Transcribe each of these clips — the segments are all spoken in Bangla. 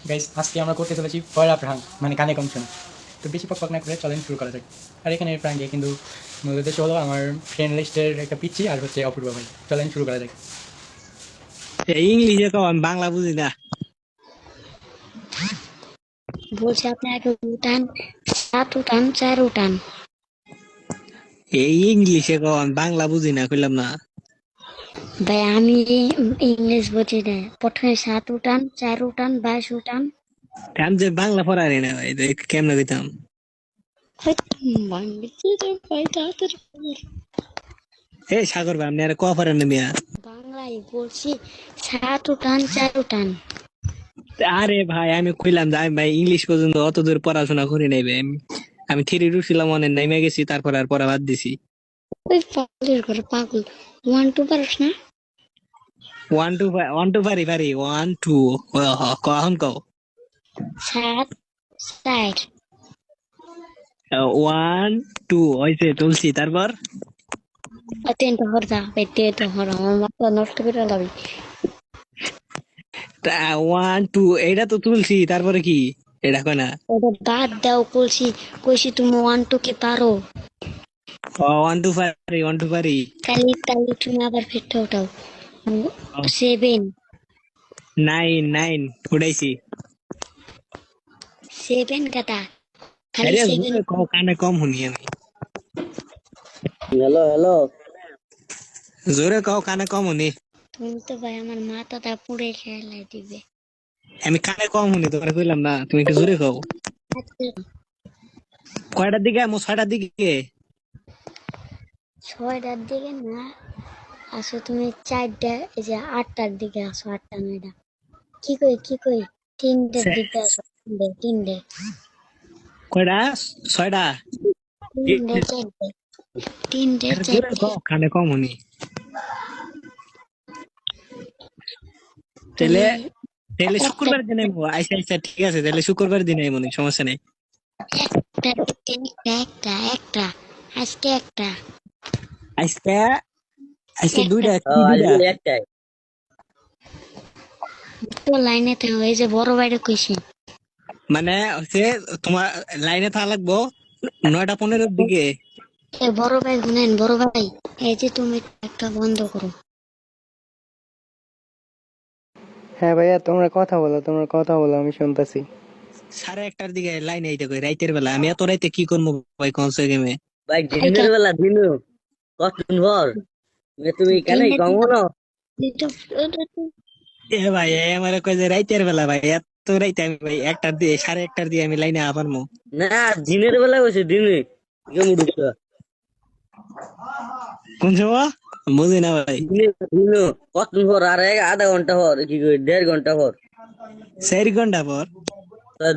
গাইস আজকে আমরা করতে চলেছি পয়লা প্রাং, মানে কানে কম শোনা। তো বেশি পক না করে চলেন শুরু করা যাক। আর এখানে প্রাং দিয়ে কিন্তু মূল উদ্দেশ্য হলো আমার ফ্রেন্ড লিস্টের একটা পিচ্ছি আর হচ্ছে অপূর্ব ভাই। চলেন শুরু করা যাক। এই ইংলিশে কও, আমি বাংলা বুঝি না। বলছে আপনি আগে উঠান, 7 উঠান, 4 উঠান। এই ইংলিশে কও, আমি বাংলা বুঝি না, কইলাম না। ভাই আমি ইংলিশ বুঝি না। প্রথমে 7 উঠান, 4 উঠান, 22 উঠান। আমি যে বাংলা পড়ারি না ভাই, তো কেমনে কইতাম? ভাই তাড়াতাড়ি বল। এই সাগর ভাই, আপনি আর ক পারেন না মিয়া? বাংলায় বলছি 7 উঠান, 4 উঠান। আরে ভাই, আমি কইলাম যে আমি ভাই ইংলিশ পর্যন্ত অত দূর পড়াশোনা করি নাই ভাই। আমি থ্রি রুছিলাম, অনেক নাইমে গেছি, তারপর আর পড়া বাদ দিছি। ওই পাগলের ঘরে পাগল। 1 2 পারিস না? ওয়ান টু পারি পারি, 1 2 কখন কও? 7 4। 1 2 হয়েছে, তুলছি, তারপর তিনটা হর যা, ভাই তিনটা হর আমার মাথা নষ্ট করে লাবি। 1 2 এইটা তো তুলছি, তারপরে কি? এটা কয় না? ওটা বাদ দাও, কইছি কইছি তুমি 1 2 কি পারো? 1 2 পারি, 1 2 পারি। কালি কালি তুমি আবার ফিরতে উঠাও। 7 নাইন নাইন উঠাইছি। 7 কাটা, খালি আরে 7। জোরে কও, কানে কম শুনি আমি। Hello hello. জোরে কও, কানে কম শুনি। তুমি তো ভাই আমার মাথাটা পুড়ে খেলাই দিবে। আমি কানে কম শুনি, তোমার কইলাম না, তুমি একটু জোরে কও। কয়টার দিকে? আমি 6টার দিকে। 6টার দিকে না, আসো তুমি 4টা, এই যে 8টার দিকে আসো, 8টা 9টা। কি কই 3টার দিকে আসো, 3টে কয়টা? 6টা? 3টে 4টে 3টে আরে জোরে 4টে। কও, কানে কম শুনি। তাহলে তুমি তাহলে একটা শুক্রবার দিন আইবো। আচ্ছা আচ্ছা, ঠিক আছে, তাহলে শুক্রবার দিন আইবো, সমস্যা নেই। একটা একটা আজকে একটা আজকে আজকে একটা দুইটা, কি দুইটা? আজকে একটাই। তো লাইনে থাকো, এই যে বড় বাইরে কইছি। মানে হচ্ছে তোমার লাইনে থাকা লাগবো 9টা 15-এর দিকে। এ বড় ভাই শুনেন, বড় ভাই, এই যে তুমি একটা বন্ধ করো। হ্যাঁ ভাইয়া, তোমরা কথা বলো, আমি শুনতেছি। 1:30টার দিকে লাইনে আইতে কই, রাইতের বেলা আমি এত রাইতে কি করবো ভাই, কনসে গেমে? ভাই এটা দিনের বেলা দিনু কতদিন ভর তুমি কেন দিনে কম হলো? এ ভাই, আমার কই যে রাইতের বেলা ভাই, এত রাইতে আমি ভাই 1টার দিয়ে 1:30টার দিয়ে আমি লাইনে আপারমু? না, দিনের বেলা বসে দিনে কেমন ঢুকছো? কোন সময়? বুঝি না ভাই। দিনে দিনু কতদিন ভর? আর আধা ঘন্টা ভর, কি কই 1.5 ঘন্টা ভর? 4 ঘন্টা পর?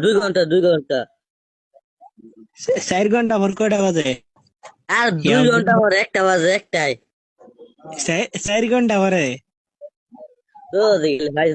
2 ঘন্টা 2 ঘন্টা। 4 ঘন্টা পর কয়টা বাজে? আর ইয়া, 2 ঘন্টা ভর, একটা বাজে একটাই। 4 ঘন্টা পরে? তো দেখলে ভাই